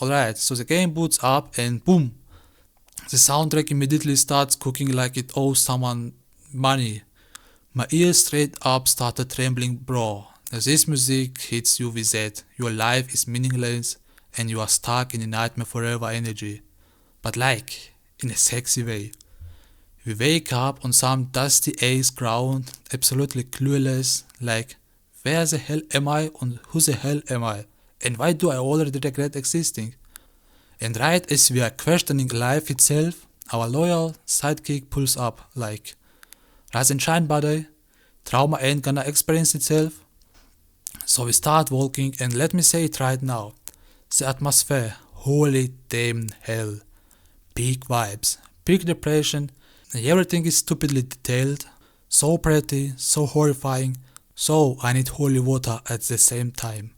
Alright, so the game boots up and boom, the soundtrack immediately starts cooking like it owes someone money. My ears straight up started trembling, bro. This music hits you with that. Your life is meaningless and you are stuck in a nightmare forever energy. But like, in a sexy way. We wake up on some dusty ass ground, absolutely clueless, like, where the hell am I and who the hell am I? And why do I already regret existing? And right as we are questioning life itself, our loyal sidekick pulls up, like, rise and shine, buddy. Trauma ain't gonna experience itself. So we start walking, and let me say it right now. The atmosphere, holy damn hell. Peak vibes, peak depression, and everything is stupidly detailed. So pretty, so horrifying, so I need holy water at the same time.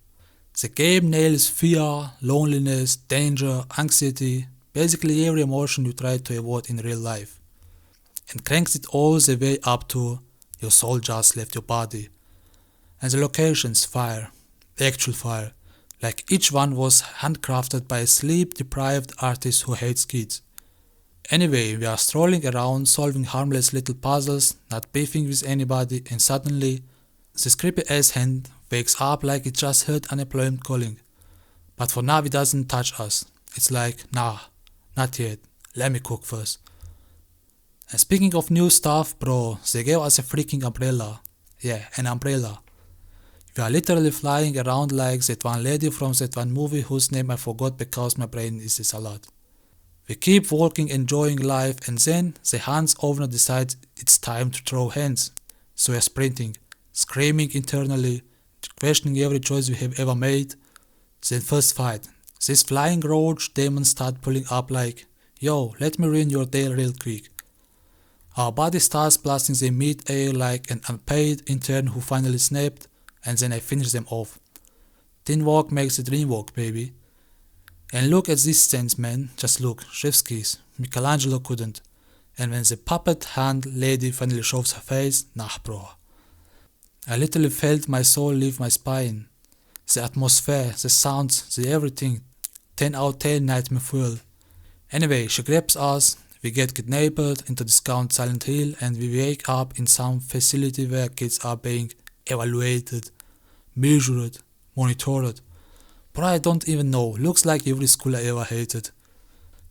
The game nails fear, loneliness, danger, anxiety, basically every emotion you try to avoid in real life. And cranks it all the way up to your soul just left your body. And the locations fire, actual fire, like each one was handcrafted by a sleep-deprived artist who hates kids. Anyway, we are strolling around solving harmless little puzzles, not beefing with anybody, and suddenly, this creepy ass hand wakes up like it just heard unemployment calling. But for now it doesn't touch us. It's like, nah, not yet, let me cook first. And speaking of new stuff, bro, they gave us a freaking umbrella. Yeah, an umbrella. We are literally flying around like that one lady from that one movie whose name I forgot because my brain is a salad. We keep walking, enjoying life, and then the Hans owner decides it's time to throw hands. So we are sprinting, screaming internally, questioning every choice we have ever made. Then first fight. This flying roach demons start pulling up like, yo, let me ruin your day real quick. Our body starts blasting them mid-air like an unpaid intern who finally snapped, and then I finish them off. Thin walk makes the dream walk, baby. And look at this stance, man. Just look. Chef's kiss. Michelangelo couldn't. And when the puppet hand lady finally shows her face, nah, bro. I literally felt my soul leave my spine. The atmosphere, the sounds, the everything. 10 out of 10 nightmare fuel. Anyway, she grabs us, we get kidnapped into discount Silent Hill, and we wake up in some facility where kids are being evaluated, measured, monitored. But I don't even know, looks like every school I ever hated.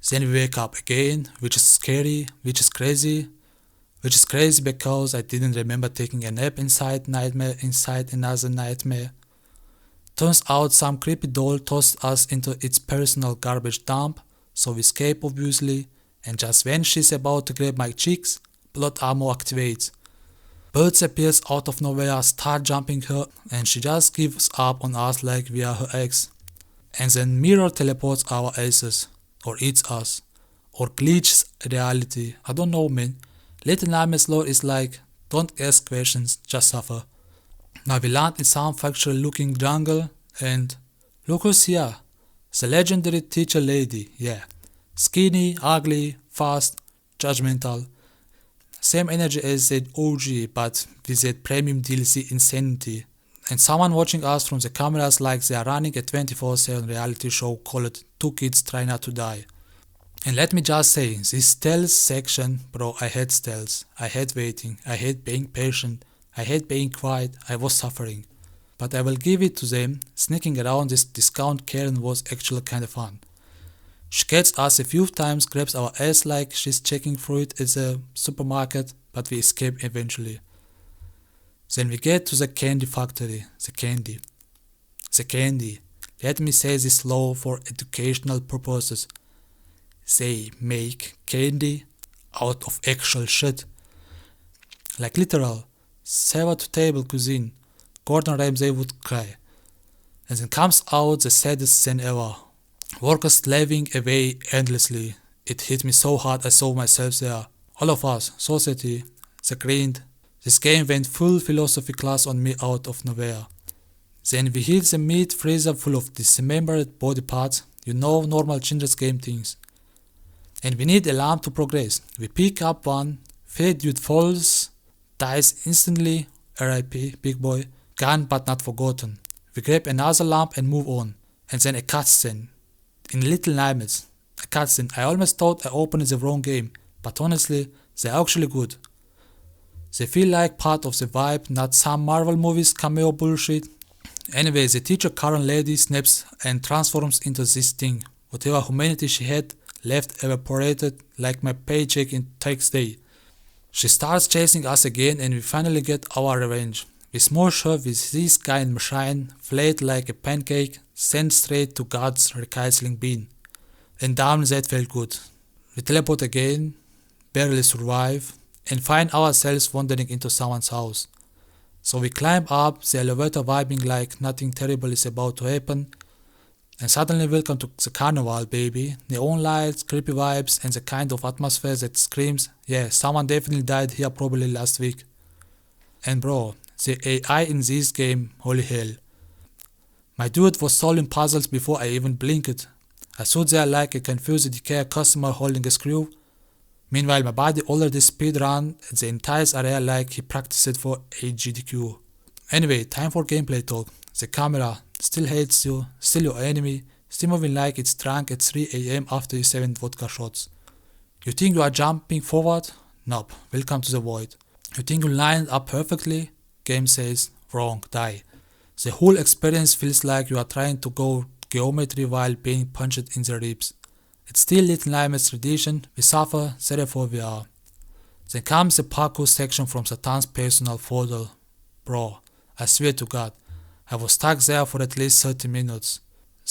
Then we wake up again, which is scary, which is crazy because I didn't remember taking a nap inside another nightmare. Turns out some creepy doll tossed us into its personal garbage dump, so we escape obviously, and just when she's about to grab my cheeks, blood ammo activates. Birds appears out of nowhere, start jumping her, and she just gives up on us like we are her ex. And then mirror teleports our asses, or eats us, or glitches reality, I don't know, man. Little Nightmare's lore is like, don't ask questions, just suffer. Now we land in some factual looking jungle, and look who's here. The legendary teacher lady, yeah. Skinny, ugly, fast, judgmental. Same energy as that OG, but with that premium DLC insanity. And someone watching us from the cameras like they are running a 24/7 reality show called Two Kids Try Not to Die. And let me just say, this stealth section, bro, I hate stealth. I hate waiting. I hate being patient. I hate being quiet. I was suffering. But I will give it to them, sneaking around this discount Karen was actually kinda fun. She gets us a few times, grabs our ass like she's checking through it at the supermarket, but we escape eventually. Then we get to the candy factory. The candy. Let me say this slow for educational purposes. They make candy out of actual shit. Like literal, server to table cuisine. Gordon Ramsay would cry. And then comes out the saddest scene ever. Workers slaving away endlessly. It hit me so hard I saw myself there. All of us, society, the grind. This game went full philosophy class on me out of nowhere. Then we hit the meat freezer full of dismembered body parts, normal children's game things. And we need a lamp to progress. We pick up one, fake dude falls, dies instantly, RIP, big boy, gone but not forgotten. We grab another lamp and move on, and then a cutscene. In Little Nightmares, a cutscene. I almost thought I opened the wrong game, but honestly, they're actually good. They feel like part of the vibe, not some Marvel movies cameo bullshit. Anyway, the teacher Karen lady snaps and transforms into this thing. Whatever humanity she had left evaporated like my paycheck in tax day. She starts chasing us again and we finally get our revenge. We smush her with this kind machine, flayed like a pancake, sent straight to God's recycling bin. And damn, that felt good. We teleport again, barely survive, and find ourselves wandering into someone's house. So we climb up, the elevator vibing like nothing terrible is about to happen, and suddenly welcome to the carnival, baby. Neon lights, creepy vibes, and the kind of atmosphere that screams, yeah, someone definitely died here probably last week. And bro, the AI in this game, holy hell. My dude was solving puzzles before I even blinked. I stood there like a confused decayed customer holding a screw. Meanwhile, my body already speedran the entire area like he practiced for AGDQ. Anyway, time for gameplay talk. The camera still hates you, still your enemy, still moving like it's drunk at 3 AM after 7 vodka shots. You think you are jumping forward? Nope, welcome to the void. You think you lined up perfectly? Game says, wrong, die. The whole experience feels like you are trying to go geometry while being punched in the ribs. It's still Little Nightmares tradition, we suffer, therefore we are. Then comes the parkour section from Satan's personal folder. Bro, I swear to God, I was stuck there for at least 30 minutes.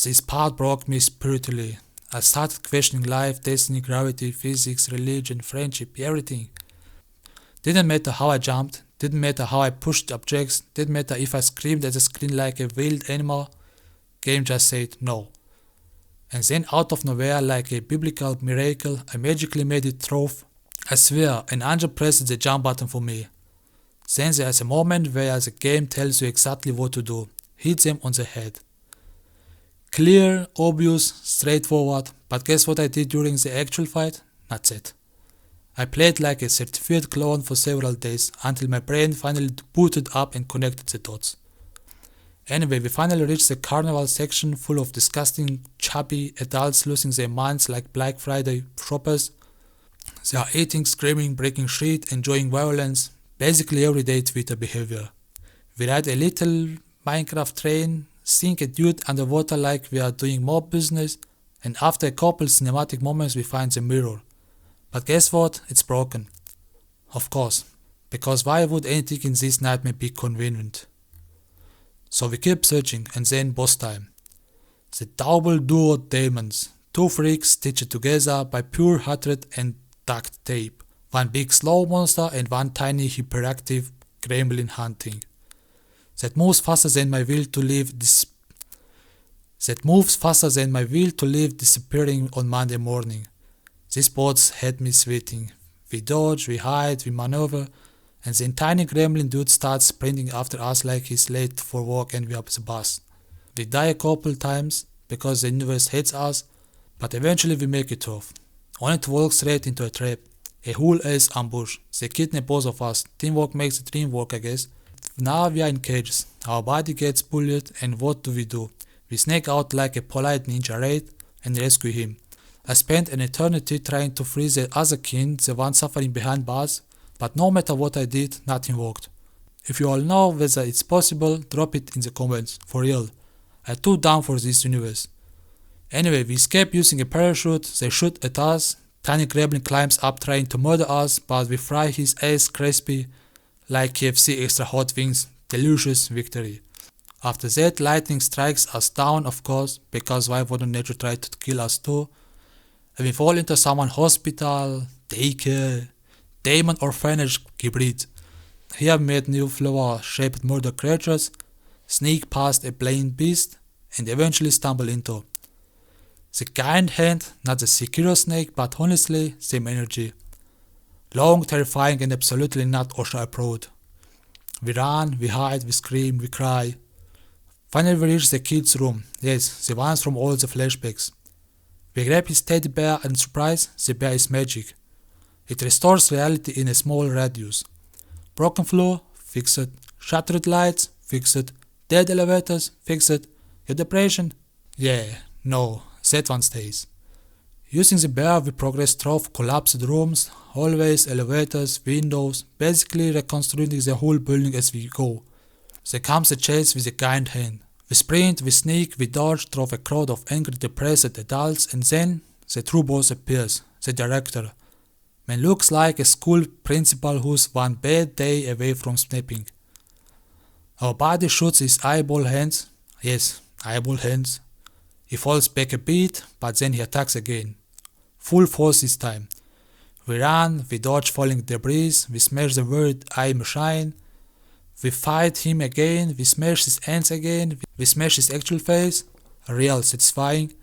This part broke me spiritually. I started questioning life, destiny, gravity, physics, religion, friendship, everything. Didn't matter how I jumped, didn't matter how I pushed objects, didn't matter if I screamed at the screen like a wild animal. Game just said no. And then out of nowhere, like a biblical miracle, I magically made it through. I swear, an angel pressed the jump button for me. Then there is a moment where the game tells you exactly what to do. Hit them on the head. Clear, obvious, straightforward, but guess what I did during the actual fight? Not that. I played like a certified clone for several days until my brain finally booted up and connected the dots. Anyway, we finally reached the carnival section full of disgusting, chubby adults losing their minds like Black Friday shoppers. They are eating, screaming, breaking shit, enjoying violence, basically everyday Twitter behavior. We ride a little Minecraft train, sink a dude underwater like we are doing mob business, and after a couple cinematic moments we find the mirror. But guess what? It's broken. Of course, because why would anything in this nightmare be convenient? So we keep searching, and then boss time. The double duo demons, two freaks stitched together by pure hatred and duct tape. One big slow monster and one tiny hyperactive gremlin hunting. That moves faster than my will to live disappearing on Monday morning. These bots had me sweating. We dodge, we hide, we maneuver, and the tiny gremlin dude starts sprinting after us like he's late for work and we are the bus. We die a couple times because the universe hates us, but eventually we make it off. Only to walk straight into a trap. A whole ass ambush. They kidnap both of us. Teamwork makes the dream work, I guess. Now we are in cages. Our body gets bullied, and what do? We snake out like a polite ninja raid and rescue him. I spent an eternity trying to free the other kin, the one suffering behind bars, but no matter what I did, nothing worked. If you all know whether it's possible, drop it in the comments, for real. I'm too down for this universe. Anyway, we escape using a parachute, they shoot at us, tiny gremlin climbs up trying to murder us, but we fry his ass crispy like KFC extra hot wings, delicious victory. After that, lightning strikes us down, of course, because why wouldn't nature try to kill us too? And we fall into someone's hospital, daycare, demon orphanage hybrid. Here we met new flower-shaped murder creatures, sneak past a blind beast, and eventually stumble into the giant hand, not the Sekiro snake, but honestly, same energy. Long, terrifying, and absolutely not OSHA approved. We run, we hide, we scream, we cry. Finally we reach the kid's room, yes, the ones from all the flashbacks. We grab his teddy bear and surprise, the bear is magic. It restores reality in a small radius. Broken floor, fix it. Shattered lights, fix it. Dead elevators, fix it. Your depression? Yeah, no, That one stays. Using the bear, we progress through collapsed rooms, hallways, elevators, windows, basically reconstructing the whole building as we go. There comes a chase with a guy in hand. We sprint, we sneak, we dodge through a crowd of angry, depressed adults, and then the true boss appears, the director. Man looks like a school principal who's one bad day away from snapping. Our buddy shoots his eyeball hands. Yes, eyeball hands. He falls back a bit, but then he attacks again. Full force this time. We run, we dodge falling debris, we smash the word eye machine. We fight him again, we smash his hands again, we smash his actual face. Real satisfying.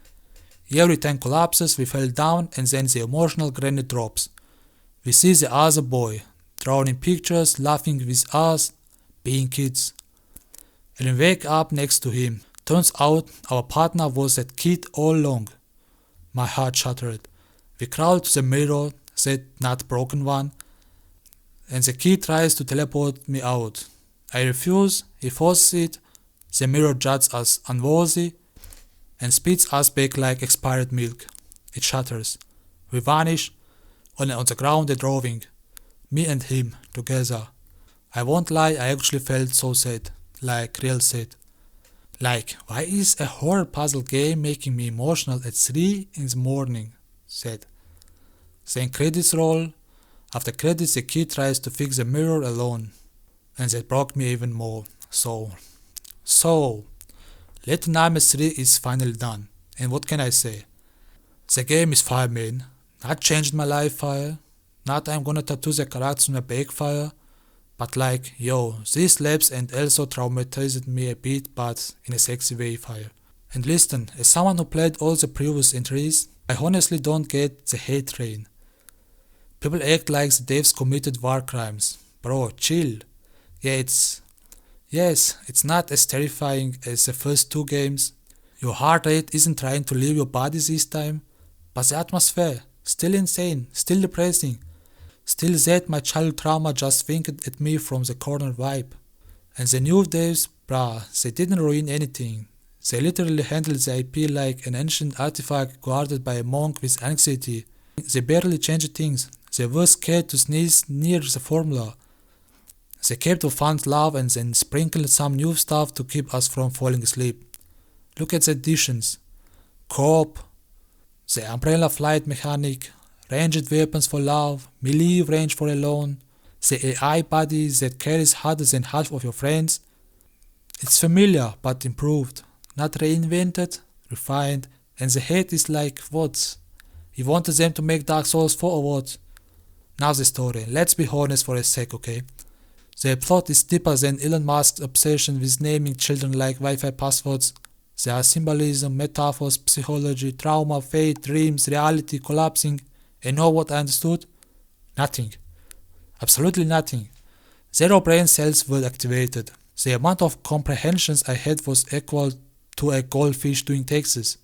Every tank collapses, we fell down, and then the emotional grenade drops. We see the other boy, drawn in pictures, laughing with us, being kids. And we wake up next to him. Turns out our partner was that kid all along. My heart shattered. We crawl to the mirror, that not broken one, and the kid tries to teleport me out. I refuse, he forces it, the mirror judges us unworthy, and spits us back like expired milk. It shatters. We vanish, only on the ground a drawing. Me and him, together. I won't lie, I actually felt so sad, like real sad. Like, why is a horror puzzle game making me emotional at 3 in the morning? Sad. Then credits roll. After credits, the kid tries to fix the mirror alone. And that broke me even more. So, Little Nightmares 3 is finally done. And what can I say? The game is fire, man. Not changed my life fire. Not I'm gonna tattoo the characters on a bake fire. But like, yo, these slaps and also traumatized me a bit, but in a sexy way fire. And listen, as someone who played all the previous entries, I honestly don't get the hate train. People act like the devs committed war crimes. Bro, chill. Yes, it's not as terrifying as the first 2 games. Your heart rate isn't trying to leave your body this time, but the atmosphere, still insane, still depressing. Still that my childhood trauma just winked at me from the corner vibe. And the new devs, bruh, they didn't ruin anything. They literally handled the IP like an ancient artifact guarded by a monk with anxiety. They barely changed things. They were scared to sneeze near the formula. They kept the fans love and then sprinkled some new stuff to keep us from falling asleep. Look at the additions. Co-op, the umbrella flight mechanic, ranged weapons for love, melee range for alone, the AI buddy that carries harder than half of your friends. It's familiar but improved, not reinvented, refined, and the hate is like, what? You wanted them to make Dark Souls 4 or what? Now the story, let's be honest for a sec, okay? The plot is deeper than Elon Musk's obsession with naming children like Wi-Fi passwords. There are symbolism, metaphors, psychology, trauma, fate, dreams, reality, collapsing. And know what I understood? Nothing. Absolutely nothing. 0 brain cells were activated. The amount of comprehensions I had was equal to a goldfish doing taxes.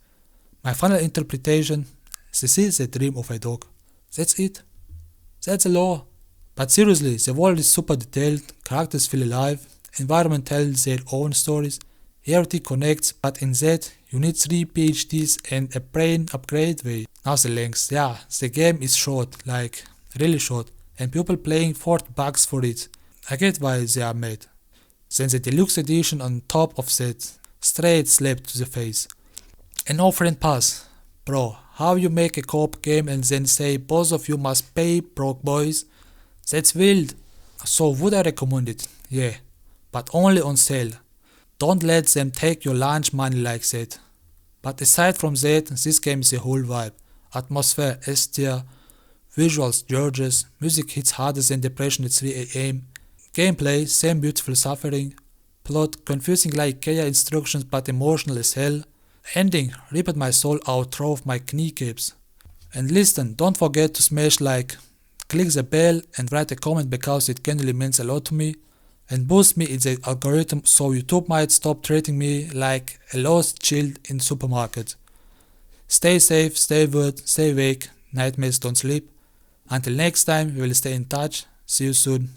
My final interpretation, this is a dream of a dog. That's it. That's the law. But seriously, the world is super detailed, characters feel alive, environment tells their own stories, everything connects, but in that, you need 3 PhDs and a brain upgrade way. Now the length, yeah, the game is short, like, really short, and people playing $40 for it. I get why they are made. Then the deluxe edition on top of that, straight slap to the face. And no friend pass. Bro, how you make a co-op game and then say both of you must pay, broke boys? That's wild. So would I recommend it? Yeah, but only on sale. Don't let them take your lunch money like that. But aside from that, this game is a whole vibe. Atmosphere, S-tier, visuals, gorgeous, music hits harder than depression at 3 AM. Gameplay, same beautiful suffering. Plot, confusing like IKEA instructions but emotional as hell. Ending, ripped my soul out through my kneecaps. And listen, don't forget to smash like, click the bell and write a comment because it genuinely means a lot to me. And boost me in the algorithm so YouTube might stop treating me like a lost child in supermarket. Stay safe, stay good, stay awake, nightmares don't sleep. Until next time, we will stay in touch. See you soon.